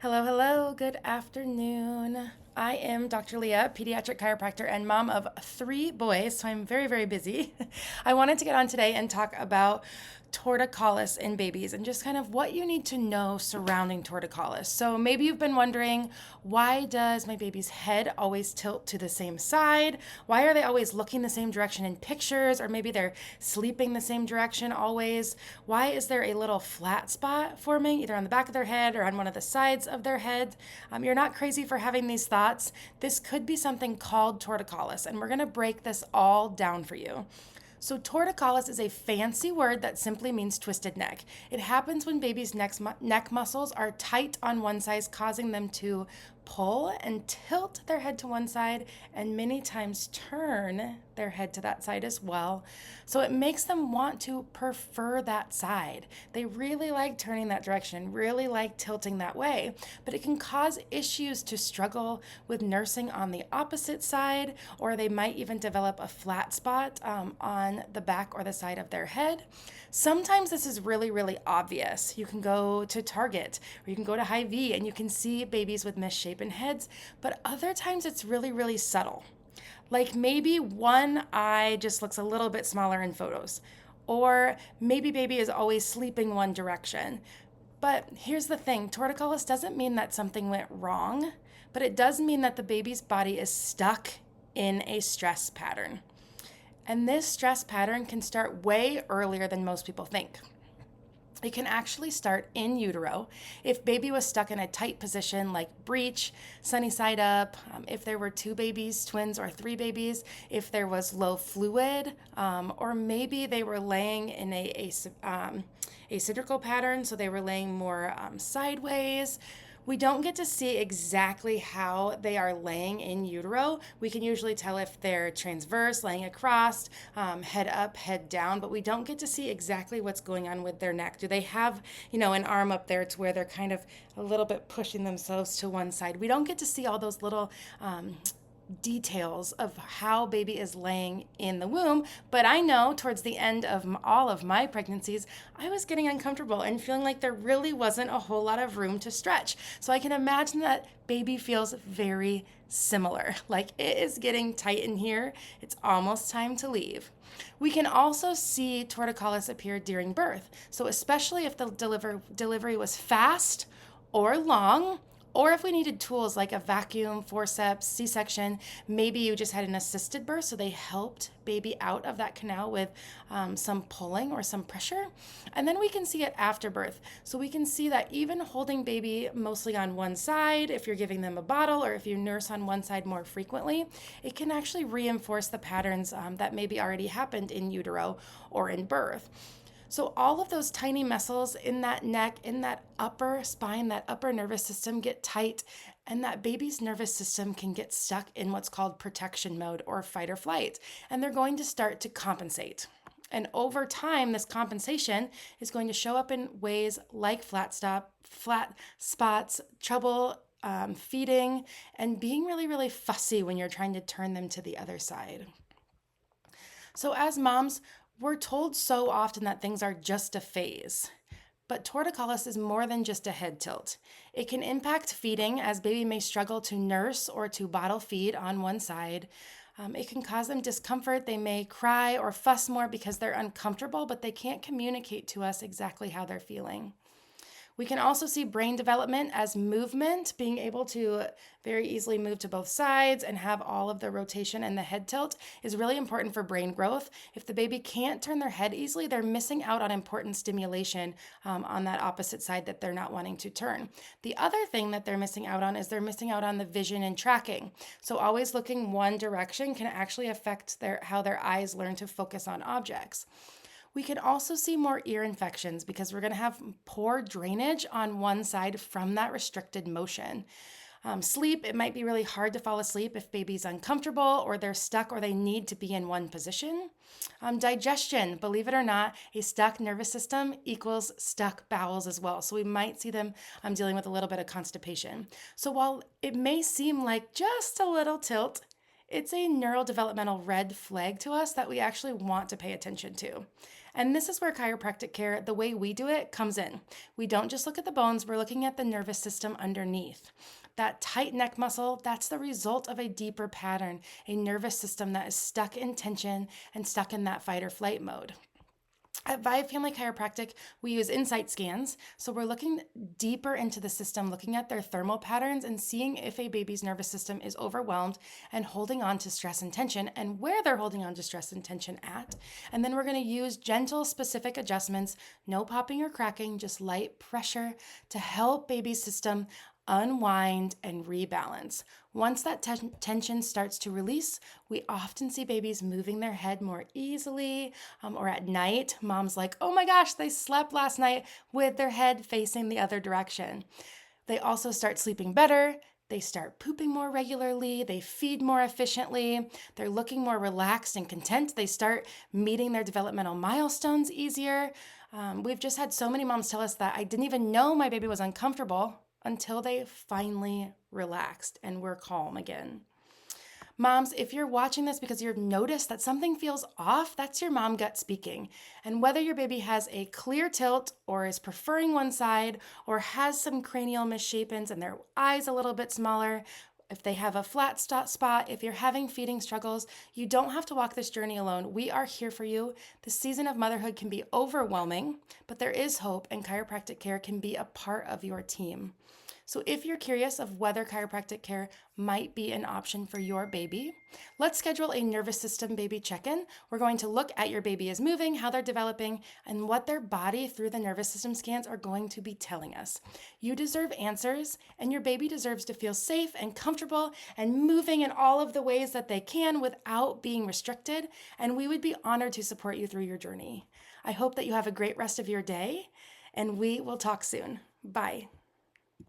Hello, hello, good afternoon. I am Dr. Leah, pediatric chiropractor and mom of three boys, so I'm very, very busy. I wanted to get on today and talk about torticollis in babies and just kind of what you need to know surrounding torticollis. So maybe you've been wondering, why does my baby's head always tilt to the same side? Why are they always looking the same direction in pictures? Or maybe they're sleeping the same direction always. Why is there a little flat spot forming either on the back of their head or on one of the sides of their head? You're not crazy for having these thoughts. This could be something called torticollis, and we're going to break this all down for you. So, torticollis is a fancy word that simply means twisted neck. It happens when babies' neck muscles are tight on one side, causing them to pull and tilt their head to one side and many times turn their head to that side as well. So it makes them want to prefer that side. They really like turning that direction, really like tilting that way, but it can cause issues to struggle with nursing on the opposite side, or they might even develop a flat spot on the back or the side of their head. Sometimes this is really, really obvious. You can go to Target or you can go to Hy-Vee and you can see babies with misshapen heads, but other times it's really, really subtle. Like maybe one eye just looks a little bit smaller in photos, or maybe baby is always sleeping one direction. But here's the thing, torticollis doesn't mean that something went wrong, but it does mean that the baby's body is stuck in a stress pattern. And this stress pattern can start way earlier than most people think. It can actually start in utero if baby was stuck in a tight position like breech, sunny side up, if there were two babies, twins, or three babies, if there was low fluid, or maybe they were laying in a asymmetrical pattern, so they were laying more sideways. We don't get to see exactly how they are laying in utero. We can usually tell if they're transverse, laying across, head up, head down, but we don't get to see exactly what's going on with their neck. Do they have, an arm up there to where they're kind of a little bit pushing themselves to one side? We don't get to see all those little details of how baby is laying in the womb, but I know towards the end of all of my pregnancies, I was getting uncomfortable and feeling like there really wasn't a whole lot of room to stretch. So I can imagine that baby feels very similar, like it is getting tight in here. It's almost time to leave. We can also see torticollis appear during birth. So especially if the delivery was fast or long, or if we needed tools like a vacuum, forceps, C-section, maybe you just had an assisted birth, so they helped baby out of that canal with some pulling or some pressure. And then we can see it after birth. So we can see that even holding baby mostly on one side, if you're giving them a bottle or if you nurse on one side more frequently, it can actually reinforce the patterns that maybe already happened in utero or in birth. So all of those tiny muscles in that neck, in that upper spine, that upper nervous system get tight, and that baby's nervous system can get stuck in what's called protection mode or fight or flight, and they're going to start to compensate. And over time, this compensation is going to show up in ways like flat spots, trouble feeding, and being really, really fussy when you're trying to turn them to the other side. So as moms, we're told so often that things are just a phase. But torticollis is more than just a head tilt. It can impact feeding, as baby may struggle to nurse or to bottle feed on one side. It can cause them discomfort. They may cry or fuss more because they're uncomfortable, but they can't communicate to us exactly how they're feeling. We can also see brain development as movement, being able to very easily move to both sides and have all of the rotation and the head tilt is really important for brain growth. If the baby can't turn their head easily, they're missing out on important stimulation on that opposite side that they're not wanting to turn. The other thing that they're missing out on is they're missing out on the vision and tracking. So always looking one direction can actually affect how their eyes learn to focus on objects. We can also see more ear infections because we're going to have poor drainage on one side from that restricted motion. Sleep, it might be really hard to fall asleep if baby's uncomfortable or they're stuck or they need to be in one position. Digestion, believe it or not, a stuck nervous system equals stuck bowels as well. So we might see them dealing with a little bit of constipation. So while it may seem like just a little tilt, it's a neurodevelopmental red flag to us that we actually want to pay attention to. And this is where chiropractic care, the way we do it, comes in. We don't just look at the bones, we're looking at the nervous system underneath. That tight neck muscle, that's the result of a deeper pattern, a nervous system that is stuck in tension and stuck in that fight or flight mode. At Vive Family Chiropractic, we use insight scans. So we're looking deeper into the system, looking at their thermal patterns and seeing if a baby's nervous system is overwhelmed and holding on to stress and tension and where they're holding on to stress and tension at. And then we're going to use gentle, specific adjustments, no popping or cracking, just light pressure to help baby's system unwind and rebalance. Once that tension starts to release, we often see babies moving their head more easily, or at night, mom's like, oh my gosh, they slept last night with their head facing the other direction. They also start sleeping better. They start pooping more regularly. They feed more efficiently. They're looking more relaxed and content. They start meeting their developmental milestones easier. We've just had so many moms tell us that I didn't even know my baby was uncomfortable until they finally relaxed and were calm again. Moms, if you're watching this because you've noticed that something feels off, that's your mom gut speaking. And whether your baby has a clear tilt or is preferring one side or has some cranial misshapens and their eyes a little bit smaller, if they have a flat spot, if you're having feeding struggles, you don't have to walk this journey alone. We are here for you. The season of motherhood can be overwhelming, but there is hope, and chiropractic care can be a part of your team. So if you're curious of whether chiropractic care might be an option for your baby, let's schedule a nervous system baby check-in. We're going to look at your baby is moving, how they're developing, and what their body through the nervous system scans are going to be telling us. You deserve answers, and your baby deserves to feel safe and comfortable and moving in all of the ways that they can without being restricted, and we would be honored to support you through your journey. I hope that you have a great rest of your day, and we will talk soon. Bye.